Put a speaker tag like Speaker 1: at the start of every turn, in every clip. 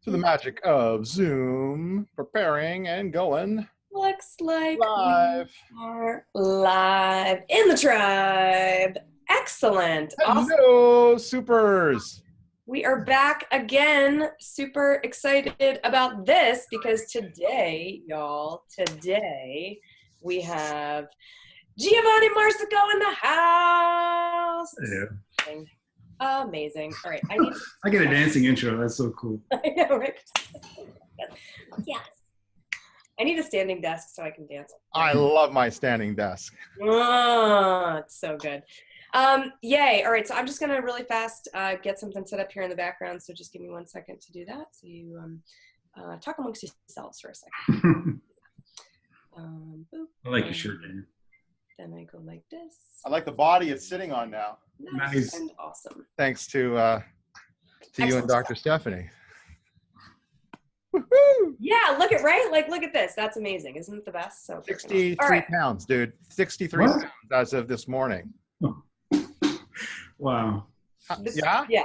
Speaker 1: To the magic of Zoom, preparing and going
Speaker 2: Looks like
Speaker 1: live.
Speaker 2: we are live in the tribe. Excellent. Awesome.
Speaker 1: Hello, supers.
Speaker 2: We are back again. Super excited about this because today, y'all, we have Giovanni Marsico in the house.
Speaker 3: Yeah.
Speaker 2: Amazing. All right.
Speaker 3: I get a dancing intro. That's so cool.
Speaker 2: I know, right? Yes. I need a standing desk so I can dance.
Speaker 1: I love my standing desk.
Speaker 2: Oh, it's so good. Yay. All right. So I'm just going to really fast get something set up here in the background. So just give me 1 second to do that. So you talk amongst yourselves for a second. Boop.
Speaker 3: I like your shirt, Dan.
Speaker 2: Then I go like this.
Speaker 1: I like the body it's sitting on now.
Speaker 3: Nice.
Speaker 2: And awesome.
Speaker 1: Thanks to you and
Speaker 2: Excellent
Speaker 1: Dr.
Speaker 2: stuff.
Speaker 1: Stephanie. Woohoo!
Speaker 2: Yeah, look at this. That's amazing. Isn't it the best? So
Speaker 1: 63
Speaker 2: all right.
Speaker 1: pounds, dude. 63
Speaker 3: What?
Speaker 1: pounds as of this morning.
Speaker 3: Wow.
Speaker 1: Yeah?
Speaker 2: Yeah.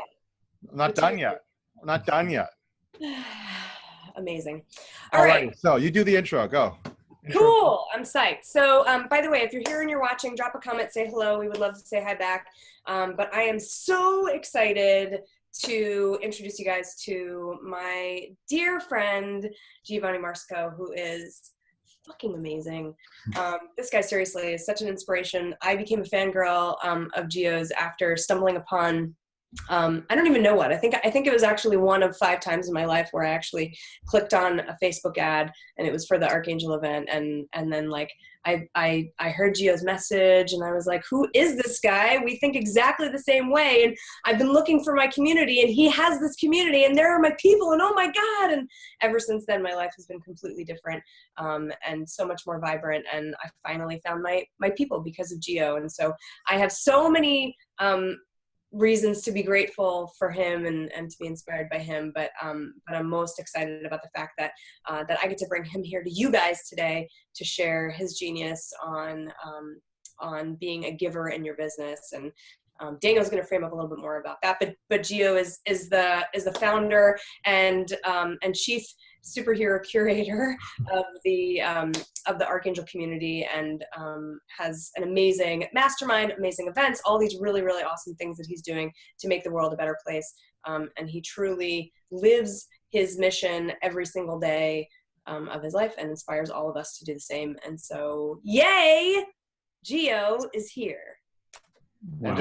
Speaker 1: I'm not done yet. I'm not done yet.
Speaker 2: Amazing. All right.
Speaker 1: So you do the intro. Go.
Speaker 2: Cool. I'm psyched. So, by the way, if you're here and you're watching, drop a comment, say hello. We would love to say hi back. But I am so excited to introduce you guys to my dear friend, Giovanni Marsico, who is fucking amazing. This guy seriously is such an inspiration. I became a fangirl of Gio's after stumbling upon I don't even know what. I think it was actually one of 5 times in my life where I actually clicked on a Facebook ad and it was for the Archangel event, and then like I heard Gio's message and I was like, who is this guy? We think exactly the same way, and I've been looking for my community and he has this community and there are my people, and oh my God. And ever since then my life has been completely different and so much more vibrant, and I finally found my people because of Gio. And so I have so many reasons to be grateful for him and to be inspired by him, but I'm most excited about the fact that I get to bring him here to you guys today to share his genius on being a giver in your business. And Daniel's going to frame up a little bit more about that, but Gio is the founder and chief superhero curator of the Archangel community, and has an amazing mastermind, amazing events, all these really, really awesome things that he's doing to make the world a better place. And he truly lives his mission every single day of his life and inspires all of us to do the same. And so, yay, Gio is here.
Speaker 3: Wow.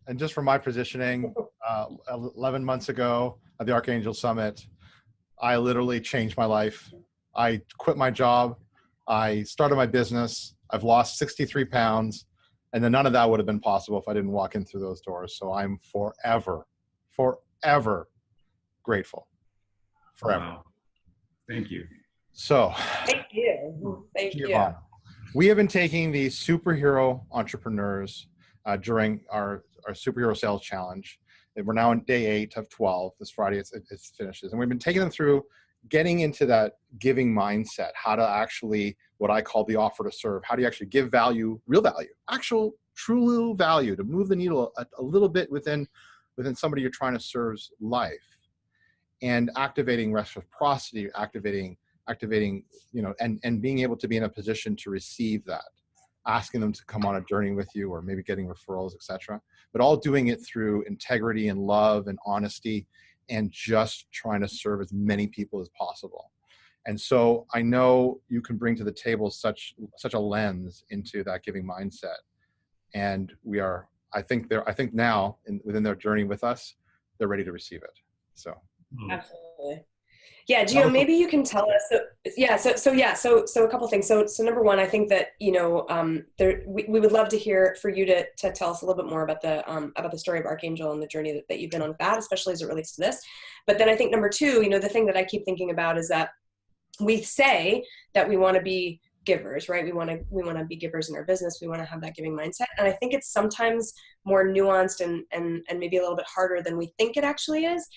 Speaker 1: And just for my positioning, 11 months ago at the Archangel Summit, I literally changed my life. I quit my job. I started my business. I've lost 63 pounds. And then none of that would have been possible if I didn't walk in through those doors. So I'm forever grateful. Forever.
Speaker 3: Wow. Thank you.
Speaker 1: So,
Speaker 2: Thank you. Thank you.
Speaker 1: Giovanni, we have been taking these superhero entrepreneurs during our superhero sales challenge. We're now on day 8 of 12. This Friday it finishes. And we've been taking them through getting into that giving mindset, how to actually, what I call the offer to serve. How do you actually give value, real value, actual true value, to move the needle a little bit within somebody you're trying to serve's life, and activating reciprocity, activating, and being able to be in a position to receive that, asking them to come on a journey with you, or maybe getting referrals, etc. But all doing it through integrity and love and honesty, and just trying to serve as many people as possible. And so I know you can bring to the table such a lens into that giving mindset. And I think now within their journey with us, they're ready to receive it. So.
Speaker 2: Absolutely. Yeah, Gio, maybe you can tell us. So a couple things. So number one, I think that we would love to hear for you to tell us a little bit more about the story of Archangel and the journey that you've been on with that, especially as it relates to this. But then I think number two, the thing that I keep thinking about is that we say that we want to be givers, right? We want to be givers in our business. We want to have that giving mindset, and I think it's sometimes more nuanced and maybe a little bit harder than we think it actually is.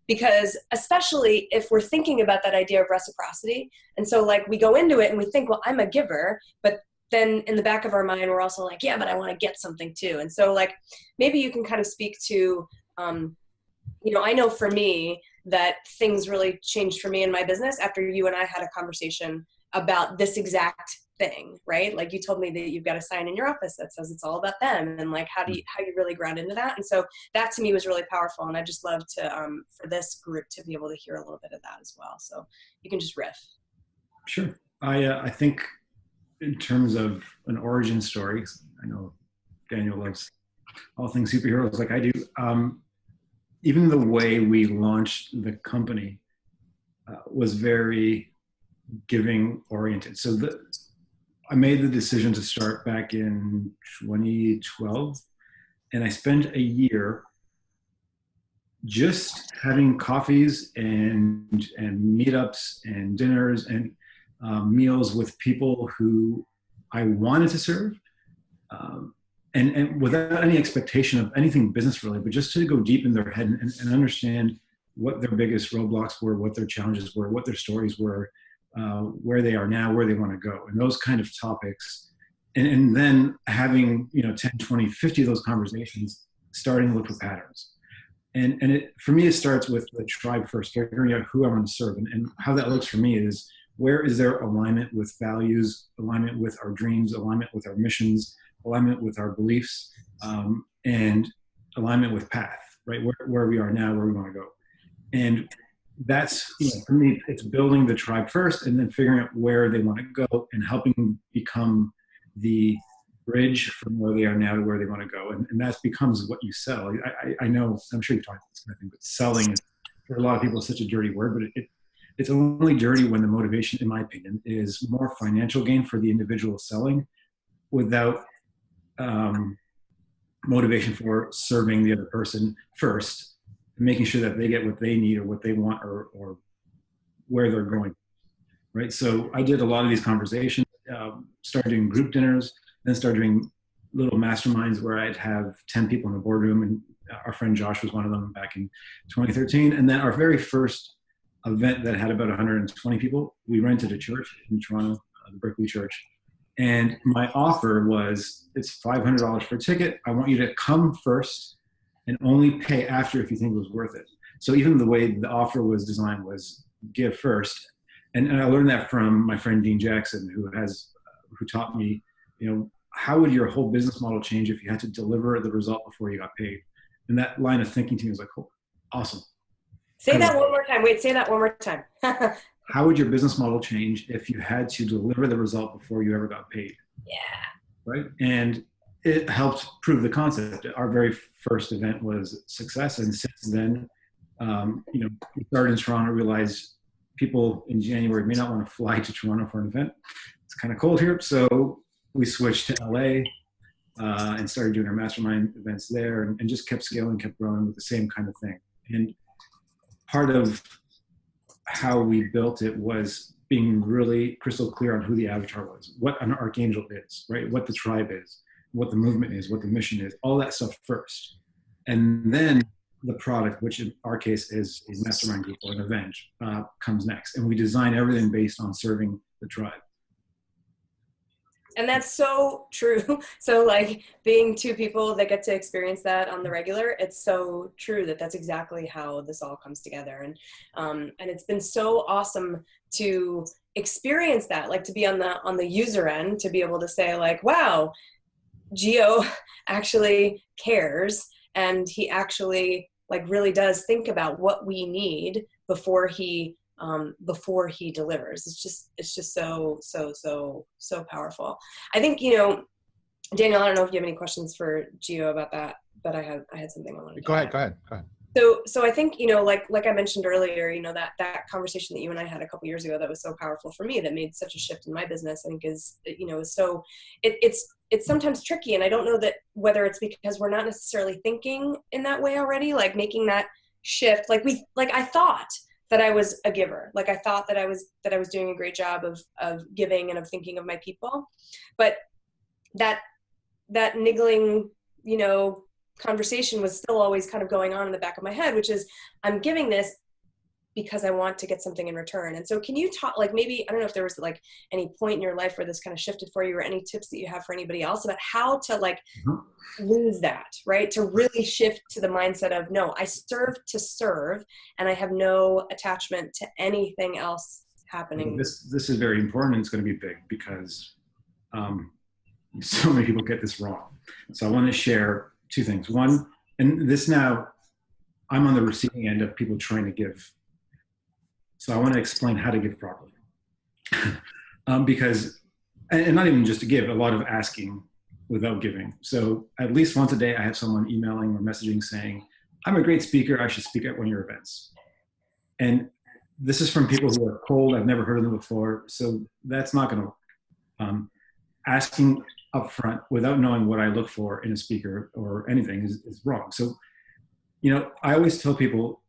Speaker 2: Because especially if we're thinking about that idea of reciprocity, and so like we go into it and we think, well, I'm a giver, but then in the back of our mind, we're also like, yeah, but I want to get something too. And so like, maybe you can kind of speak to, I know for me that things really changed for me in my business after you and I had a conversation about this exact thing, right? Like you told me that you've got a sign in your office that says it's all about them, and like how do you really ground into that? And so that to me was really powerful, and I just love to for this group to be able to hear a little bit of that as well. So you can just riff.
Speaker 3: Sure. I think in terms of an origin story, I know Daniel loves all things superheroes like I do. Even the way we launched the company was very giving oriented. So I made the decision to start back in 2012, and I spent a year just having coffees and meetups and dinners and meals with people who I wanted to serve, and without any expectation of anything business related, but just to go deep in their head and understand what their biggest roadblocks were, what their challenges were, what their stories were, where they are now, where they want to go, and those kind of topics. And then having 10, 20, 50 of those conversations, starting to look for patterns. And it, for me, it starts with the tribe first, figuring out who I want to serve. And how that looks for me is, where is there alignment with values, alignment with our dreams, alignment with our missions, alignment with our beliefs, and alignment with path, right? Where we are now, where we want to go. And that's, for me, it's building the tribe first and then figuring out where they want to go and helping them become the bridge from where they are now to where they want to go. And that becomes what you sell. I know, I'm sure you've talked about this kind of thing, but selling is, for a lot of people, such a dirty word, but it's only dirty when the motivation, in my opinion, is more financial gain for the individual selling without motivation for serving the other person first, and making sure that they get what they need or what they want or where they're going, right? So I did a lot of these conversations, started doing group dinners, then started doing little masterminds where I'd have 10 people in the boardroom, and our friend Josh was one of them back in 2013. And then our very first event that had about 120 people, we rented a church in Toronto, the Berkeley Church. And my offer was, it's $500 for a ticket. I want you to come first and only pay after if you think it was worth it. So even the way the offer was designed was give first. And I learned that from my friend Dean Jackson, who taught me, how would your whole business model change if you had to deliver the result before you got paid? And that line of thinking to me was like, oh, awesome.
Speaker 2: Say that one more time. Wait, say that one more time.
Speaker 3: How would your business model change if you had to deliver the result before you ever got paid?
Speaker 2: Yeah.
Speaker 3: Right. And it helped prove the concept. Our very first event was success. And since then, we started in Toronto, realized people in January may not want to fly to Toronto for an event. It's kind of cold here. So we switched to LA and started doing our mastermind events there, and just kept scaling, kept growing with the same kind of thing. And part of how we built it was being really crystal clear on who the avatar was, what an archangel is, right? What the tribe is, what the movement is, what the mission is, all that stuff first. And then the product, which in our case is a mastermind group or an event, comes next. And we design everything based on serving the tribe.
Speaker 2: And that's so true. So like being two people that get to experience that on the regular, it's so true that that's exactly how this all comes together. And it's been so awesome to experience that, like to be on the user end, to be able to say like, wow, Gio actually cares. And he actually like really does think about what we need before he delivers. It's just so powerful. I think, Daniel, I don't know if you have any questions for Gio about that, but I had something I wanted to
Speaker 1: Go ahead.
Speaker 2: So I think, like I mentioned earlier, that conversation that you and I had a couple years ago that was so powerful for me, that made such a shift in my business, I think is so it's sometimes tricky. And I don't know that whether it's because we're not necessarily thinking in that way already, like making that shift, like I thought that I was a giver. Like I thought that I was doing a great job of giving and of thinking of my people. But that niggling, conversation was still always kind of going on in the back of my head, which is I'm giving this, because I want to get something in return. And so can you talk, like, maybe, I don't know if there was like any point in your life where this kind of shifted for you, or any tips that you have for anybody else about how to like lose that, right? To really shift to the mindset of, no, I serve to serve, and I have no attachment to anything else happening.
Speaker 3: This is very important, and it's going to be big because so many people get this wrong. So I want to share two things. One, and this now, I'm on the receiving end of people trying to give. So I want to explain how to give properly. Because, and not even just to give, a lot of asking without giving. So at least once a day, I have someone emailing or messaging saying, I'm a great speaker, I should speak at one of your events. And this is from people who are cold, I've never heard of them before, so that's not going to work. Asking up front without knowing what I look for in a speaker or anything is wrong. So, you know, I always tell people,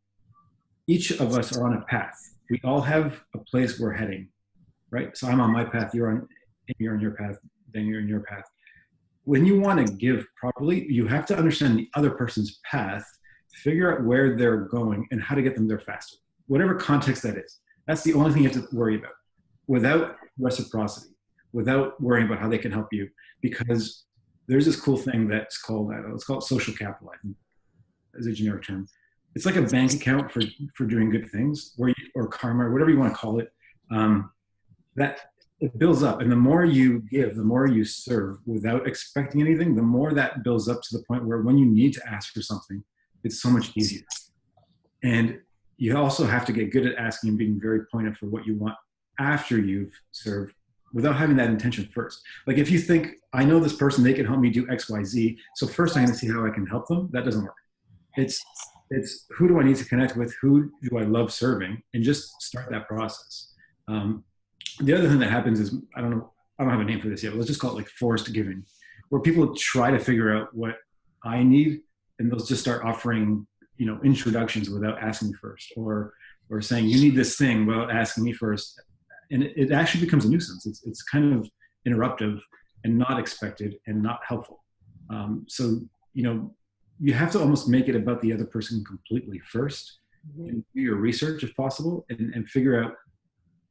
Speaker 3: each of us are on a path. We all have a place we're heading, right? So I'm on my path, you're on your path, then you're in your path. When you want to give properly, you have to understand the other person's path, figure out where they're going and how to get them there faster. Whatever context that is. That's the only thing you have to worry about, without reciprocity, without worrying about how they can help you. Because there's this cool thing that's called, let's call it social capital, I think, as a generic term. It's like a bank account for doing good things, or karma, or whatever you want to call it. That it builds up, and the more you give, the more you serve without expecting anything, the more that builds up to the point where when you need to ask for something, it's so much easier. And you also have to get good at asking and being very pointed for what you want after you've served, without having that intention first. Like if you think, I know this person, they can help me do X, Y, Z, so first I'm going to see how I can help them. That doesn't work. It's who do I need to connect with? Who do I love serving? And just start that process. The other thing that happens is, I don't have a name for this yet, but let's just call it like forced giving, where people try to figure out what I need, and they'll just start offering, you know, introductions without asking me first, or saying, you need this thing without asking me first. And it actually becomes a nuisance. It's kind of interruptive and not expected and not helpful. So, you know, you have to almost make it about the other person completely first, and do your research if possible, and figure out,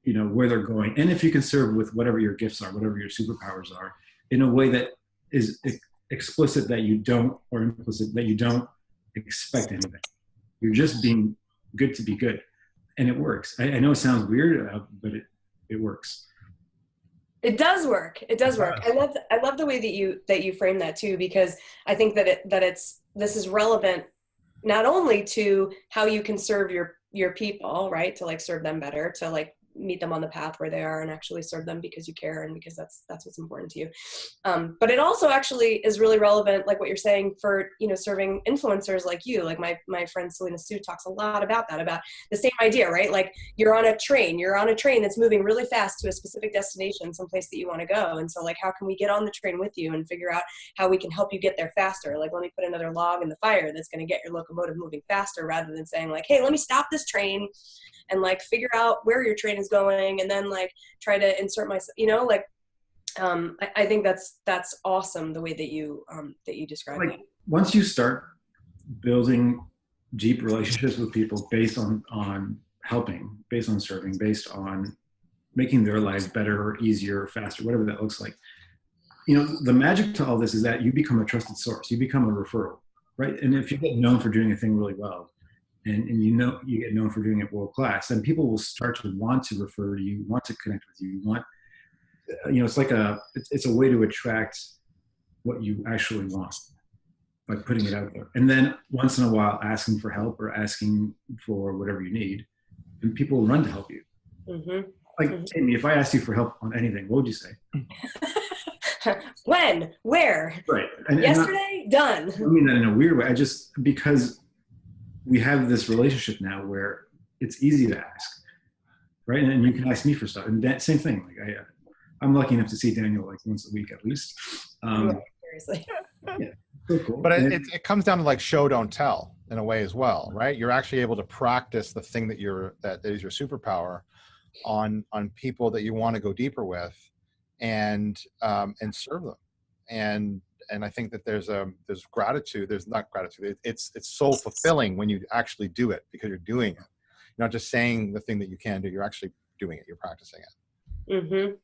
Speaker 3: you know, where they're going. And if you can serve with whatever your gifts are, whatever your superpowers are, in a way that is explicit that you don't, or implicit that you don't expect anything. You're just being good to be good. And it works. I know it sounds weird, but it works.
Speaker 2: It does work. It does work. I love the way that you frame that too, because I think that this is relevant not only to how you can serve your people, right? To like serve them better, to like meet them on the path where they are and actually serve them because you care and because that's what's important to you. But it also actually is really relevant, like what you're saying, for, you know, serving influencers like you. Like my friend Selena Sue talks a lot about that, about the same idea, right? Like you're on a train that's moving really fast to a specific destination, someplace that you want to go. And so like, how can we get on the train with you and figure out how we can help you get there faster? Like, let me put another log in the fire that's going to get your locomotive moving faster, rather than saying like, hey, let me stop this train and like figure out where your train is going and then like try to insert myself, you know, like I think that's awesome, the way that you describe
Speaker 3: like,
Speaker 2: that.
Speaker 3: Once you start building deep relationships with people based on helping, based on serving, based on making their lives better or easier or faster, whatever that looks like, you know, the magic to all this is that you become a trusted source. You become a referral, right? And if you get known for doing a thing really well, and you know, you get known for doing it world class, then people will start to want to refer to you, want to connect with you, you know, it's like it's a way to attract what you actually want by putting it out there. And then once in a while asking for help or asking for whatever you need, and people will run to help you. Mm-hmm. Like, Amy, if I asked you for help on anything, what would you say?
Speaker 2: When? Where?
Speaker 3: Right.
Speaker 2: Yesterday? Done.
Speaker 3: I mean that in a weird way. Because we have this relationship now where it's easy to ask, right? And you can ask me for stuff. And that same thing. Like I'm lucky enough to see Daniel like once a week at least.
Speaker 2: Seriously.
Speaker 3: Yeah, so cool.
Speaker 1: But it comes down to like show, don't tell in a way as well, right? You're actually able to practice the thing that is your superpower on people that you want to go deeper with, and serve them. And I think that there's gratitude. There's not gratitude. It's so fulfilling when you actually do it, because you're doing it. not just saying the thing that you can do, you're actually doing it, you're practicing it.
Speaker 2: Mm-hmm.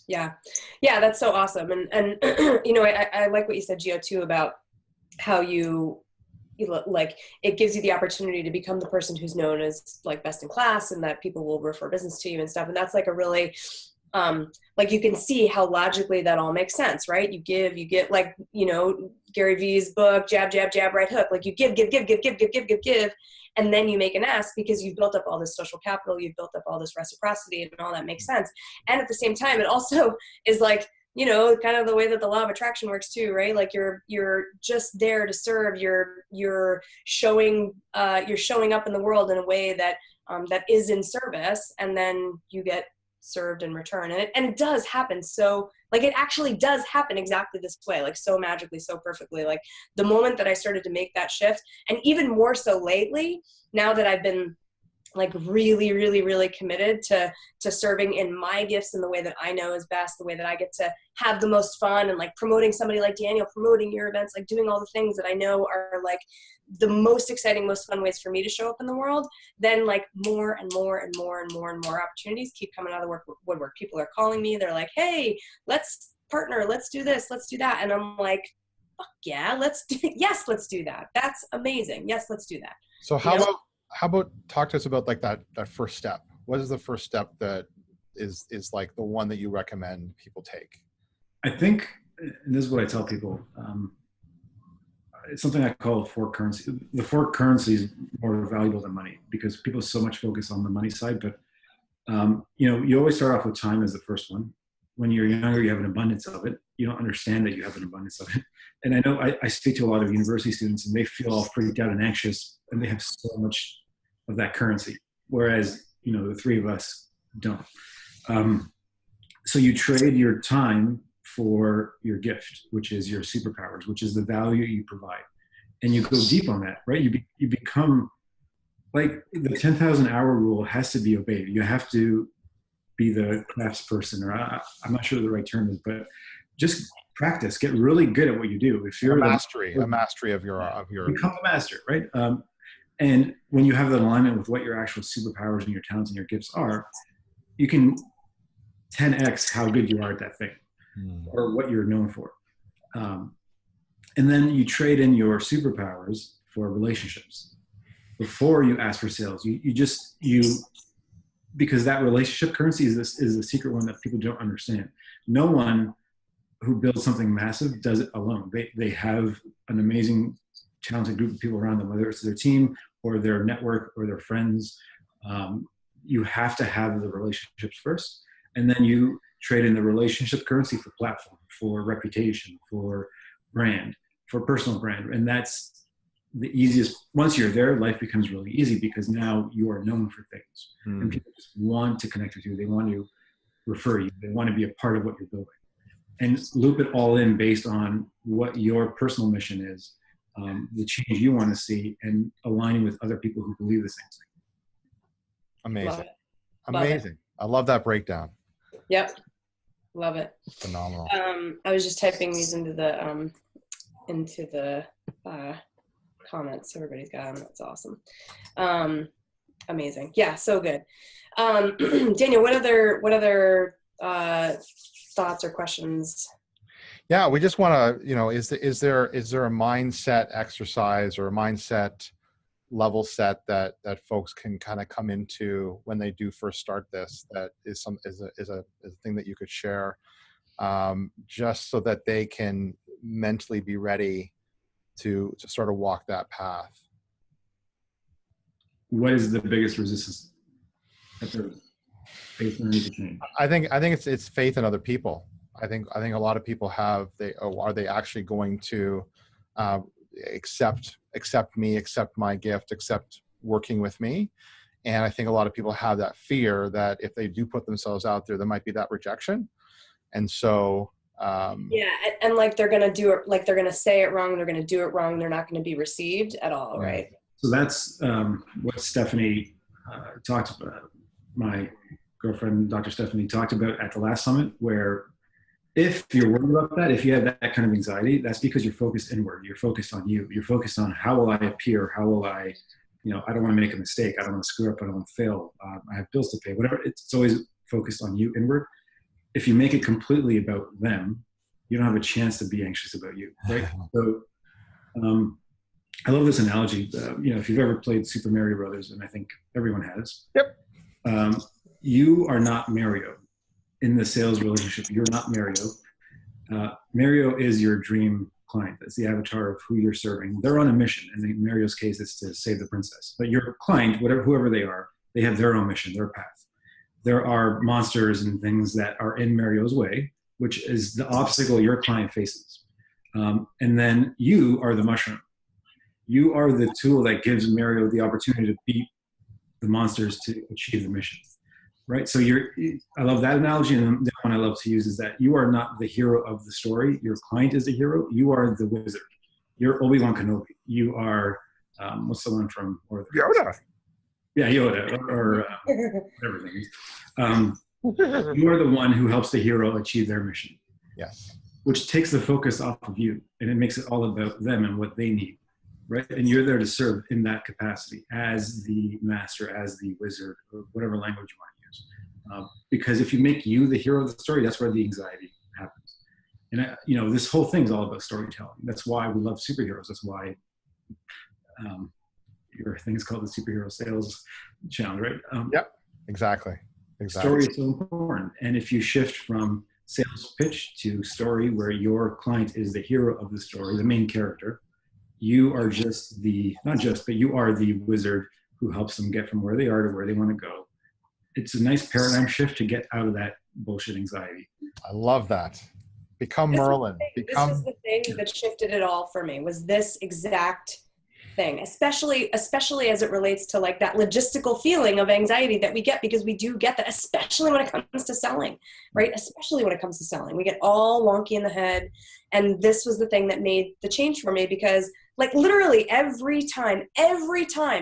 Speaker 2: Yeah. Yeah, that's so awesome. And you know, I like what you said, Gio, too, about how you like, it gives you the opportunity to become the person who's known as like best in class, and that people will refer business to you and stuff. And that's like a really, like, you can see how logically that all makes sense, right? You get, like, you know, Gary Vee's book, jab, jab, jab, right hook. Like, you give, and then you make an ask, because you've built up all this social capital, you've built up all this reciprocity, and all that makes sense. And at the same time, it also is like, you know, kind of the way that the law of attraction works too, right? Like, you're just there to serve. You're showing up in the world in a way that that is in service, and then you get served in return. And it does happen. So, like, it actually does happen exactly this way, like, so magically, so perfectly. Like, the moment that I started to make that shift, and even more so lately, now that I've been like really, really, really committed to serving in my gifts in the way that I know is best, the way that I get to have the most fun, and like promoting somebody like Daniel, promoting your events, like doing all the things that I know are like the most exciting, most fun ways for me to show up in the world, then like more and more and more and more and more opportunities keep coming out of the woodwork. People are calling me. They're like, hey, let's partner. Let's do this. Let's do that. And I'm like, fuck yeah, yes, let's do that. That's amazing. Yes, let's do that.
Speaker 1: So how about talk to us about like that first step? What is the first step that is like the one that you recommend people take?
Speaker 3: I think, and this is what I tell people, it's something I call fork currency. The fork currency is more valuable than money, because people so much focus on the money side, but you know, you always start off with time as the first one. When you're younger, you have an abundance of it. You don't understand that you have an abundance of it. And I know I speak to a lot of university students, and they feel all freaked out and anxious, and they have so much of that currency, whereas, you know, the three of us don't. So you trade your time for your gift, which is your superpowers, which is the value you provide, and you go deep on that, right? You become like, the 10,000 hour rule has to be obeyed. You have to be the craftsperson, or I'm not sure the right term is, but just practice, get really good at what you do. If you're
Speaker 1: a mastery of your
Speaker 3: become a master, right? And when you have that alignment with what your actual superpowers and your talents and your gifts are, you can 10x how good you are at that thing, or what you're known for. And then you trade in your superpowers for relationships before you ask for sales. Because that relationship currency is the secret one that people don't understand. No one who builds something massive does it alone. They have an amazing, talented group of people around them, whether it's their team or their network or their friends. You have to have the relationships first, and then you trade in the relationship currency for platform, for reputation, for brand, for personal brand. And that's the easiest. Once you're there, life becomes really easy, because now you are known for things, and people just want to connect with you. They want to refer you. They want to be a part of what you're building, and loop it all in based on what your personal mission is, the change you want to see, and aligning with other people who believe the same thing.
Speaker 1: Amazing. Amazing. I love that breakdown.
Speaker 2: Yep. Love it.
Speaker 1: Phenomenal.
Speaker 2: I was just typing these into the comments. Everybody's got them. That's awesome. Amazing. Yeah. So good. Daniel, what other thoughts or questions?
Speaker 1: Yeah, we just want to, you know, is there a mindset exercise or a mindset level set that folks can kind of come into when they do first start this, that is a thing that you could share, just so that they can mentally be ready to sort of walk that path?
Speaker 3: What is the biggest resistance? Faith in the change.
Speaker 1: I think it's faith in other people. I think a lot of people are they actually going to accept me, accept my gift, accept working with me? And I think a lot of people have that fear that if they do put themselves out there might be that rejection. And so
Speaker 2: yeah, and like they're gonna do it, like they're gonna say it wrong, they're gonna do it wrong, they're not gonna be received at all, right?
Speaker 3: So that's what Stephanie talked about. My girlfriend, Dr. Stephanie, talked about at the last summit, where if you're worried about that, if you have that kind of anxiety, that's because you're focused inward. You're focused on you. You're focused on how will I appear? How will I, I don't want to make a mistake. I don't want to screw up. I don't want to fail. I have bills to pay, whatever. It's always focused on you inward. If you make it completely about them, you don't have a chance to be anxious about you, right? So I love this analogy. If you've ever played Super Mario Brothers, and I think everyone has.
Speaker 1: Yep.
Speaker 3: You are not Mario in the sales relationship. You're not Mario. Mario is your dream client. That's the avatar of who you're serving. They're on a mission, and in Mario's case, it's to save the princess. But your client, whoever they are, they have their own mission, their path. There are monsters and things that are in Mario's way, which is the obstacle your client faces. And then you are the mushroom. You are the tool that gives Mario the opportunity to beat the monsters to achieve the mission, right? So I love that analogy, and the one I love to use is that you are not the hero of the story. Your client is the hero. You are the wizard. You're Obi-Wan Kenobi. You are, what's the one from?
Speaker 1: Yoda.
Speaker 3: Yeah, Yoda, or whatever it is. You are the one who helps the hero achieve their mission.
Speaker 1: Yes.
Speaker 3: Which takes the focus off of you, and it makes it all about them and what they need, right? And you're there to serve in that capacity as the master, as the wizard, or whatever language you want to use. Because if you make you the hero of the story, that's where the anxiety happens. And this whole thing's all about storytelling. That's why we love superheroes. That's why your thing is called the Superhero Sales Challenge, right?
Speaker 1: Yep, exactly.
Speaker 3: Story is so important. And if you shift from sales pitch to story, where your client is the hero of the story, the main character, you are but you are the wizard who helps them get from where they are to where they want to go. It's a nice paradigm shift to get out of that bullshit anxiety.
Speaker 1: I love that. Become Merlin.
Speaker 2: This was the thing that shifted it all for me, was this exact thing, especially as it relates to like that logistical feeling of anxiety that we get, because we do get that, especially when it comes to selling, right? Especially when it comes to selling, we get all wonky in the head. And this was the thing that made the change for me, because like literally every time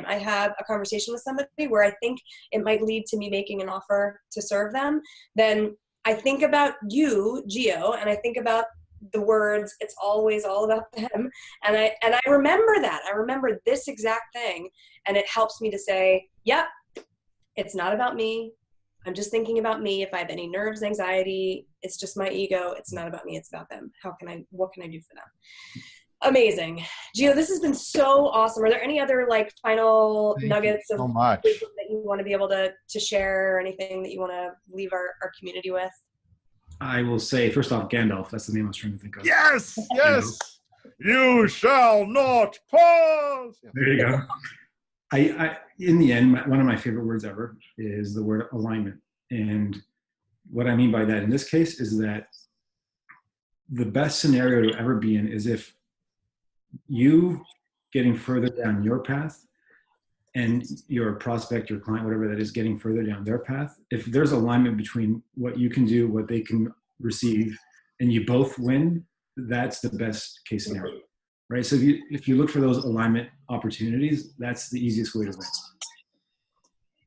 Speaker 2: I have a conversation with somebody where I think it might lead to me making an offer to serve them, then I think about you, Gio, and I think about the words, it's always all about them. And I remember that. I remember this exact thing. And it helps me to say, yep, it's not about me. I'm just thinking about me. If I have any nerves, anxiety, it's just my ego. It's not about me. It's about them. What can I do for them? Amazing. Gio, this has been so awesome. Are there any other like final nuggets of wisdom that you want to be able to share, or anything that you want to leave our community with?
Speaker 3: I will say, first off, Gandalf. That's the name I was trying to think of.
Speaker 1: Yes, yes. You shall not pause.
Speaker 3: There you go. I in the end, one of my favorite words ever is the word alignment. And what I mean by that in this case is that the best scenario to ever be in is if you getting further down your path and your prospect, your client, whatever that is, getting further down their path, if there's alignment between what you can do, what they can receive, and you both win, that's the best case scenario, right? So if you look for those alignment opportunities, that's the easiest way to win.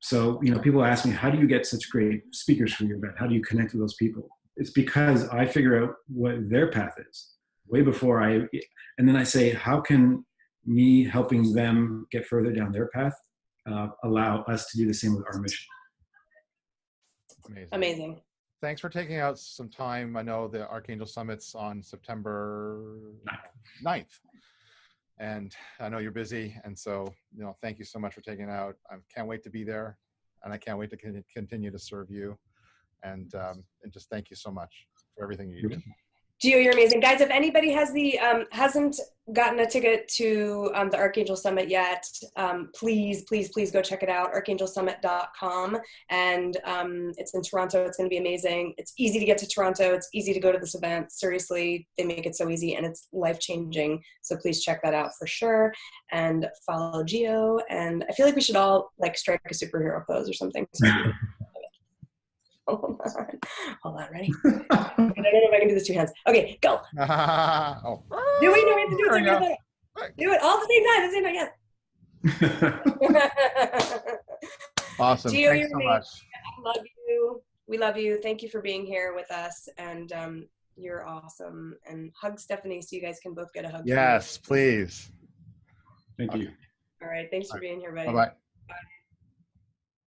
Speaker 3: So, people ask me, how do you get such great speakers for your event? How do you connect with those people? It's because I figure out what their path is way before and then I say, how can me helping them get further down their path allow us to do the same with our mission?
Speaker 2: Amazing.
Speaker 1: Thanks for taking out some time. I know the Archangel Summit's on September 9th. And I know you're busy. And so, thank you so much for taking it out. I can't wait to be there. And I can't wait to continue to serve you. And just thank you so much for everything you do.
Speaker 2: Gio, you're amazing. Guys, if anybody has hasn't gotten a ticket to the Archangel Summit yet, please go check it out, archangelsummit.com. And it's in Toronto. It's going to be amazing. It's easy to get to Toronto. It's easy to go to this event. Seriously, they make it so easy, and it's life-changing. So please check that out for sure. And follow Gio. And I feel like we should all strike a superhero pose or something. Hold on, ready? I don't know if I can do this two hands. Okay, go.
Speaker 1: Oh.
Speaker 2: Do we have to do it together? Do it all at the same time.
Speaker 1: Awesome.
Speaker 2: Gio,
Speaker 1: thanks so much.
Speaker 2: I love you. We love you. Thank you for being here with us. And you're awesome. And hug Stephanie so you guys can both get a hug.
Speaker 1: Yes, please.
Speaker 3: Thank you.
Speaker 2: All right. Thanks for being here, buddy.
Speaker 1: Bye-bye.
Speaker 2: Bye.